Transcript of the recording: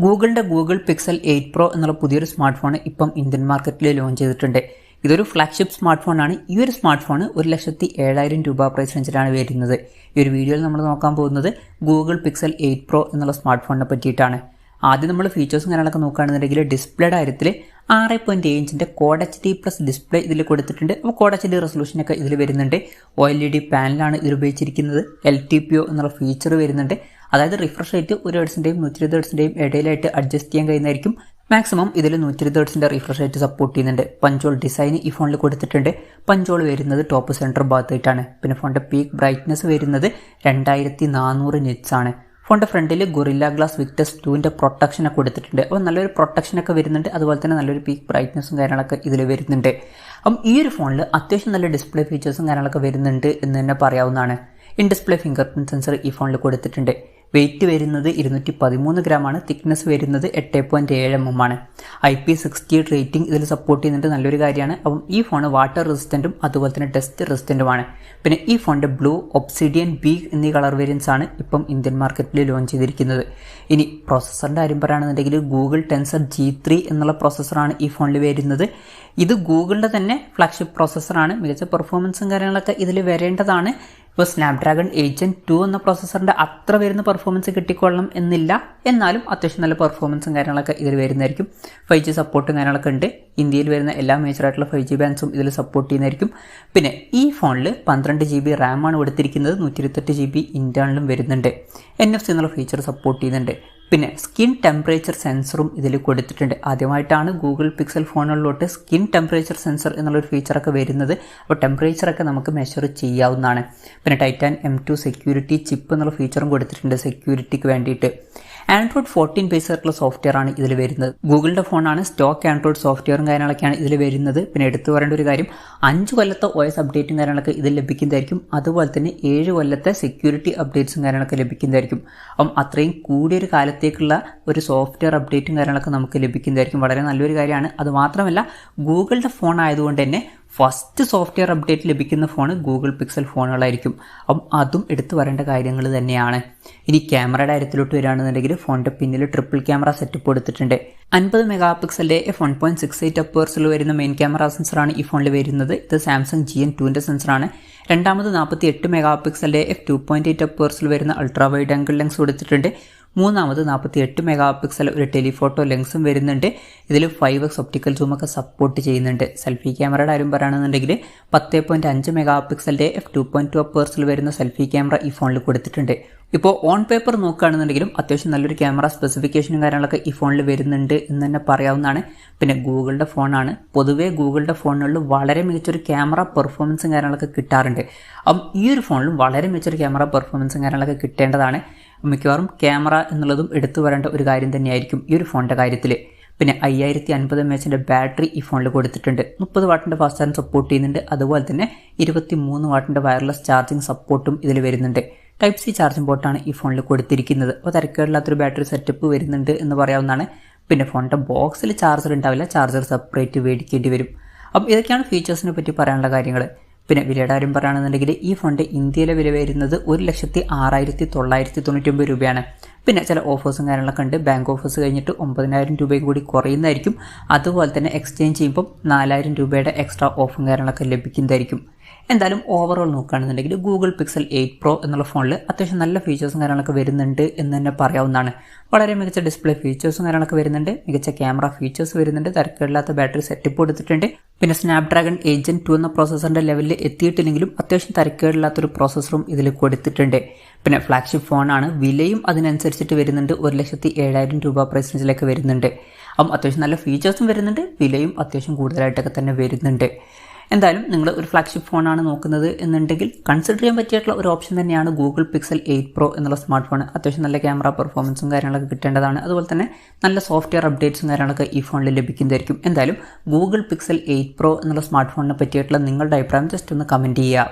ഗൂഗിളിൻ്റെ Google pixel 8 pro എന്നുള്ള പുതിയൊരു സ്മാർട്ട് ഫോൺ ഇപ്പം ഇന്ത്യൻ മാർക്കറ്റിൽ ലോഞ്ച് ചെയ്തിട്ടുണ്ട്. ഇതൊരു ഫ്ലാഗ്ഷിപ്പ് സ്മാർട്ട് ഫോണാണ്. ഈ ഒരു സ്മാർട്ട് ഫോൺ 1,07,000 രൂപ പ്രൈസ് റേഞ്ചിലാണ് വരുന്നത്. ഈ ഒരു വീഡിയോയിൽ നമ്മൾ നോക്കാൻ പോകുന്നത് ഗൂഗിൾ പിക്സൽ 8 പ്രോ എന്നുള്ള സ്മാർട്ട് ഫോണിനെ പറ്റിയിട്ടാണ്. ആദ്യം നമ്മൾ ഫീച്ചേഴ്സും കാര്യങ്ങളൊക്കെ നോക്കുകയാണെന്നുണ്ടെങ്കിൽ ഡിസ്പ്ലേയുടെ കാര്യത്തിൽ 6.7 ഇഞ്ചിൻ്റെ കോഡ് HD+ ഡിസ്പ്ലേ ഇതിൽ കൊടുത്തിട്ടുണ്ട്. അപ്പോൾ കോഡ് HD റെസൊല്യൂഷനൊക്കെ ഇതിൽ വരുന്നുണ്ട്. OLED പാനലാണ് ഇതിൽ ഉപയോഗിച്ചിരിക്കുന്നത്. LTPO എന്നുള്ള ഫീച്ചർ വരുന്നുണ്ട്. അതായത് റിഫ്രഷ് റേറ്റ് 1 ഹെർട്സിൻ്റെയും 120 ഹെർട്സിൻ്റെയും ഇടയിലായിട്ട് അഡ്ജസ്റ്റ് ചെയ്യാൻ കഴിയുന്നതായിരിക്കും. മാക്സിമം ഇതിൽ 120 ഹെർട്സിൻ്റെ റിഫ്രഷ് റേറ്റ് സപ്പോർട്ട് ചെയ്യുന്നുണ്ട്. പഞ്ചോൾ ഡിസൈൻ ഈ ഫോണിൽ കൊടുത്തിട്ടുണ്ട്. പഞ്ചോൾ വരുന്നത് ടോപ്പ് സെൻറ്റർ ഭാഗത്തായിട്ടാണ്. പിന്നെ ഫോണിൻ്റെ പീക്ക് ബ്രൈറ്റ്നസ് വരുന്നത് 2400 നിറ്റ്സ് ആണ്. ഫോണിൻ്റെ ഫ്രണ്ടിൽ ഗൊറില്ല ഗ്ലാസ് വിക്ടസ് 2ൻ്റെ പ്രൊട്ടക്ഷനൊക്കെ കൊടുത്തിട്ടുണ്ട്. അപ്പോൾ നല്ലൊരു പ്രൊട്ടക്ഷനൊക്കെ വരുന്നുണ്ട്. അതുപോലെ തന്നെ നല്ലൊരു പീക്ക് ബ്രൈറ്റ്നസും കാര്യങ്ങളൊക്കെ ഇതിൽ വരുന്നുണ്ട്. അപ്പം ഈ ഒരു ഫോണിൽ അത്യാവശ്യം നല്ല ഡിസ്പ്ലേ ഫീച്ചേഴ്സും കാര്യങ്ങളൊക്കെ വരുന്നുണ്ട് എന്ന് തന്നെ പറയാവുന്നതാണ്. In display finger print sensor ഈ ഫോണിൽ കൊടുത്തിട്ടുണ്ട്. വെയിറ്റ് വരുന്നത് 213 ഗ്രാമാണ്. തിക്നെസ് വരുന്നത് 8.7 mm ആണ്. IP68 റേറ്റിംഗ് ഇതിൽ സപ്പോർട്ട് ചെയ്യുന്നുണ്ട്. നല്ലൊരു കാര്യമാണ്. അപ്പം ഈ ഫോൺ വാട്ടർ റെസിസ്റ്റൻറ്റും അതുപോലെ തന്നെ ഡസ്റ്റ് റെസിസ്റ്റൻറ്റുമാണ്. പിന്നെ ഈ ഫോണിൻ്റെ ബ്ലൂ, ഒബ്സിഡിയൻ, ബീഗ് എന്നീ കളർ വേരിയൻസ് ആണ് ഇപ്പം ഇന്ത്യൻ മാർക്കറ്റിൽ ലോഞ്ച് ചെയ്തിരിക്കുന്നത്. ഇനി പ്രോസസ്സറിൻ്റെ കാര്യം പറയുകയാണെന്നുണ്ടെങ്കിൽ ഗൂഗിൾ ടെൻസർ G3 എന്നുള്ള പ്രോസസ്സറാണ് ഈ ഫോണിൽ വരുന്നത്. ഇത് ഗൂഗിളിൻ്റെ തന്നെ ഫ്ലാഗ്ഷിപ്പ് പ്രോസസ്സറാണ്. മികച്ച പെർഫോമൻസും കാര്യങ്ങളൊക്കെ ഇതിൽ വരേണ്ടതാണ്. ഇപ്പോൾ സ്നാപ്ഡ്രാഗൺ 8 Gen 2 എന്ന പ്രോസസ്സറിൻ്റെ അത്ര വരുന്ന പെർഫോമൻസ് കിട്ടിക്കൊള്ളണം എന്നില്ല. എന്നാലും അത്യാവശ്യം നല്ല പെർഫോമൻസും കാര്യങ്ങളൊക്കെ ഇതിൽ വരുന്നതായിരിക്കും. 5G സപ്പോർട്ടും കാര്യങ്ങളൊക്കെ ഉണ്ട്. ഇന്ത്യയിൽ വരുന്ന എല്ലാ മേജറായിട്ടുള്ള 5G ബാൻഡ്സും ഇതിൽ സപ്പോർട്ട് ചെയ്യുന്നതായിരിക്കും. പിന്നെ ഈ ഫോണിൽ 12 GB റാമാണ് കൊടുത്തിരിക്കുന്നത്. 128 GB ഇൻറ്റേർണലും വരുന്നുണ്ട്. NFC എന്നുള്ള ഫീച്ചർ സപ്പോർട്ട് ചെയ്യുന്നുണ്ട്. പിന്നെ സ്കിൻ ടെമ്പറേച്ചർ സെൻസറും ഇതിൽ കൊടുത്തിട്ടുണ്ട്. ആദ്യമായിട്ടാണ് ഗൂഗിൾ പിക്സൽ ഫോണുകളിലോട്ട് സ്കിൻ ടെമ്പറേച്ചർ സെൻസർ എന്നുള്ളൊരു ഫീച്ചറൊക്കെ വരുന്നത്. അപ്പോൾ ടെമ്പറേച്ചറൊക്കെ നമുക്ക് മെഷർ ചെയ്യാവുന്നതാണ്. പിന്നെ ടൈറ്റാൻ M2 സെക്യൂരിറ്റി ചിപ്പ് എന്നുള്ള ഫീച്ചറും കൊടുത്തിട്ടുണ്ട് സെക്യൂരിറ്റിക്ക് വേണ്ടിയിട്ട്. ആൻഡ്രോയിഡ് 14 ബേസ് ആയിട്ടുള്ള സോഫ്റ്റ്വെയർ ആണ് ഇതിൽ വരുന്നത്. ഗൂഗിളിൻ്റെ ഫോണാണ്. സ്റ്റോക്ക് ആൻഡ്രോയിഡ് സോഫ്റ്റ്വെയറും കാര്യങ്ങളൊക്കെയാണ് ഇതിൽ വരുന്നത്. പിന്നെ എടുത്തു പറയേണ്ട ഒരു കാര്യം 5 കൊല്ലത്തെ OS അപ്ഡേറ്റും കാര്യങ്ങളൊക്കെ ഇതിൽ ലഭിക്കുന്നതായിരിക്കും. അതുപോലെ തന്നെ 7 കൊല്ലത്തെ സെക്യൂരിറ്റി അപ്ഡേറ്റ്സും കാര്യങ്ങളൊക്കെ ലഭിക്കുന്നതായിരിക്കും. അപ്പം അത്രയും കൂടിയൊരു കാലത്തേക്കുള്ള ഒരു സോഫ്റ്റ്വെയർ അപ്ഡേറ്റും കാര്യങ്ങളൊക്കെ നമുക്ക് ലഭിക്കുന്നതായിരിക്കും. വളരെ നല്ലൊരു കാര്യമാണ്. അതുമാത്രമല്ല ഗൂഗിളിൻ്റെ ഫോൺ ആയതുകൊണ്ട് തന്നെ ഫസ്റ്റ് സോഫ്റ്റ്വെയർ അപ്ഡേറ്റ് ലഭിക്കുന്ന ഫോൺ ഗൂഗിൾ പിക്സൽ ഫോണുകളായിരിക്കും. അപ്പം അതും എടുത്തു വരേണ്ട കാര്യങ്ങൾ തന്നെയാണ്. ഇനി ക്യാമറയുടെ കാര്യത്തിലോട്ട് വരികയാണെന്നുണ്ടെങ്കിൽ ഫോണിൻ്റെ പിന്നിൽ ട്രിപ്പിൾ ക്യാമറ സെറ്റപ്പ് കൊടുത്തിട്ടുണ്ട്. 50 മെഗാ പിക്സലിൻ്റെ f1.68 അപ്പേഴ്സിൽ വരുന്ന മെയിൻ ക്യാമറ സെൻസറാണ് ഈ ഫോണിൽ വരുന്നത്. ഇത് സാംസങ് GN2ൻ്റെ സെൻസറാണ്. രണ്ടാമത് 48 മെഗാ പിക്സലിൻ്റെ f2.8 അപ്പേഴ്സിൽ വരുന്ന അൾട്രാ വൈഡ് ആംഗിൾ ലെൻസ് കൊടുത്തിട്ടുണ്ട്. മൂന്നാമത് 48 മെഗാ പിക്സൽ ഒരു ടെലിഫോട്ടോ ലെൻസും വരുന്നുണ്ട്. ഇതിൽ 5x ഒപ്റ്റിക്കൽ സൂമൊക്കെ സപ്പോർട്ട് ചെയ്യുന്നുണ്ട്. സെൽഫി ക്യാമറയുടെ കാര്യം പറയുകയാണെന്നുണ്ടെങ്കിൽ 10.5 മെഗാ പിക്സലിൻ്റെ f2.2 അപ്പേഴ്സിൽ വരുന്ന സെൽഫി ക്യാമറ ഈ ഫോണിൽ കൊടുത്തിട്ടുണ്ട്. ഇപ്പോൾ ഓൺ പേപ്പർ നോക്കുകയാണെന്നുണ്ടെങ്കിലും അത്യാവശ്യം നല്ലൊരു ക്യാമറ സ്പെസിഫിക്കേഷനും കാര്യങ്ങളൊക്കെ ഈ ഫോണിൽ വരുന്നുണ്ട് എന്ന് തന്നെ പറയാവുന്നതാണ്. പിന്നെ ഗൂഗിളിൻ്റെ ഫോണാണ്. പൊതുവേ ഗൂഗിളിൻ്റെ ഫോണുകളിൽ വളരെ മികച്ചൊരു ക്യാമറ പെർഫോമൻസും കാര്യങ്ങളൊക്കെ കിട്ടാറുണ്ട്. അപ്പം ഈ ഒരു ഫോണിലും വളരെ മികച്ചൊരു ക്യാമറ പെർഫോമൻസും കാര്യങ്ങളൊക്കെ കിട്ടേണ്ടതാണ്. മിക്കവാറും ക്യാമറ എന്നുള്ളതും എടുത്തു വരേണ്ട ഒരു കാര്യം തന്നെയായിരിക്കും ഈ ഒരു ഫോണിൻ്റെ കാര്യത്തിൽ. പിന്നെ 5050 mAh ബാറ്ററി ഈ ഫോണിൽ കൊടുത്തിട്ടുണ്ട്. 30 വാട്ടിൻ്റെ ഫാസ്റ്റ് ചാർജ് സപ്പോർട്ട് ചെയ്യുന്നുണ്ട്. അതുപോലെ തന്നെ 23 വാട്ടിൻ്റെ വയർലെസ് ചാർജിങ് സപ്പോർട്ടും ഇതിൽ വരുന്നുണ്ട്. Type-C ചാർജിംഗ് പോർട്ടാണ് ഈ ഫോണിൽ കൊടുത്തിരിക്കുന്നത്. അപ്പോൾ തിരക്കേടില്ലാത്തൊരു ബാറ്ററി സെറ്റപ്പ് വരുന്നുണ്ട് എന്ന് പറയാവുന്നതാണ്. പിന്നെ ഫോണിൻ്റെ ബോക്സിൽ ചാർജർ ഉണ്ടാവില്ല. ചാർജർ സെപ്പറേറ്റ് മേടിക്കേണ്ടി വരും. അപ്പം ഇതൊക്കെയാണ് ഫീച്ചേഴ്സിനെ പറ്റി പറയാനുള്ള കാര്യങ്ങൾ. പിന്നെ വിലയുടെ കാര്യം പറയുകയാണെന്നുണ്ടെങ്കിൽ ഈ ഫോണിൻ്റെ ഇന്ത്യയിലെ വില വരുന്നത് 1,06,999 രൂപയാണ്. പിന്നെ ചില ഓഫേഴ്സും കാര്യങ്ങളൊക്കെ ഉണ്ട്. ബാങ്ക് ഓഫേഴ്സ് കഴിഞ്ഞിട്ട് 9,000 രൂപയും കൂടി കുറയുന്നതായിരിക്കും. അതുപോലെ തന്നെ എക്സ്ചേഞ്ച് ചെയ്യുമ്പം 4,000 രൂപയുടെ എക്സ്ട്രാ ഓഫും കാര്യങ്ങളൊക്കെ ലഭിക്കുന്നതായിരിക്കും. എന്തായാലും ഓവറോൾ നോക്കുകയാണെന്നുണ്ടെങ്കിൽ ഗൂഗിൾ പിക്സൽ 8 പ്രോ എന്നുള്ള ഫോണിൽ അത്യാവശ്യം നല്ല ഫീച്ചേഴ്സും കാര്യങ്ങളൊക്കെ വരുന്നുണ്ട് എന്ന് തന്നെ പറയാവുന്നതാണ്. വളരെ മികച്ച ഡിസ്പ്ലേ ഫീച്ചേഴ്സും കാര്യങ്ങളൊക്കെ വരുന്നുണ്ട്. മികച്ച ക്യാമറ ഫീച്ചേഴ്സ് വരുന്നുണ്ട്. തിരക്കേടില്ലാത്ത ബാറ്ററി സെറ്റപ്പ് കൊടുത്തിട്ടുണ്ട്. പിന്നെ സ്നാപ്ഡ്രാഗൺ 8 Gen 2 എന്ന പ്രോസസ്സറിൻ്റെ ലെവലിൽ എത്തിയിട്ടില്ലെങ്കിലും അത്യാവശ്യം തിരക്കേടില്ലാത്തൊരു പ്രോസസ്സറും ഇതിൽ കൊടുത്തിട്ടുണ്ട്. പിന്നെ ഫ്ലാഗ്ഷിപ്പ് ഫോണാണ്. വിലയും അതിനനുസരിച്ചിട്ട് വരുന്നുണ്ട്. 1,07,000 രൂപ പ്രൈസ് റേഞ്ചിലേക്ക് വരുന്നുണ്ട്. അപ്പം അത്യാവശ്യം നല്ല ഫീച്ചേഴ്സും വരുന്നുണ്ട്. വിലയും അത്യാവശ്യം കൂടുതലായിട്ടൊക്കെ തന്നെ വരുന്നുണ്ട്. എന്തായാലും നിങ്ങൾ ഒരു ഫ്ലാഗ്ഷിപ്പ് ഫോണാണ് നോക്കുന്നത് എന്നുണ്ടെങ്കിൽ കൺസിഡർ ചെയ്യാൻ പറ്റിയിട്ടുള്ള ഒരു ഓപ്ഷൻ തന്നെയാണ് ഗൂഗിൾ പിക്സൽ 8 പ്രോ എന്നുള്ള സ്മാർട്ട് ഫോൺ. അത്യാവശ്യം നല്ല ക്യാമറ പെർഫോമൻസും കാര്യങ്ങളൊക്കെ കിട്ടേണ്ടതാണ്. അതുപോലെ തന്നെ നല്ല സോഫ്റ്റ്വെയർ അപ്ഡേറ്റ്സും കാര്യങ്ങളൊക്കെ ഈ ഫോണിൽ ലഭിക്കുന്നതായിരിക്കും. എന്തായാലും ഗൂഗിൾ പിക്സൽ 8 പ്രോ എന്നുള്ള സ്മാർട്ട് ഫോണിനെ പറ്റിയിട്ടുള്ള നിങ്ങളുടെ അഭിപ്രായം ജസ്റ്റ് ഒന്ന് കമൻറ്റ് ചെയ്യുക.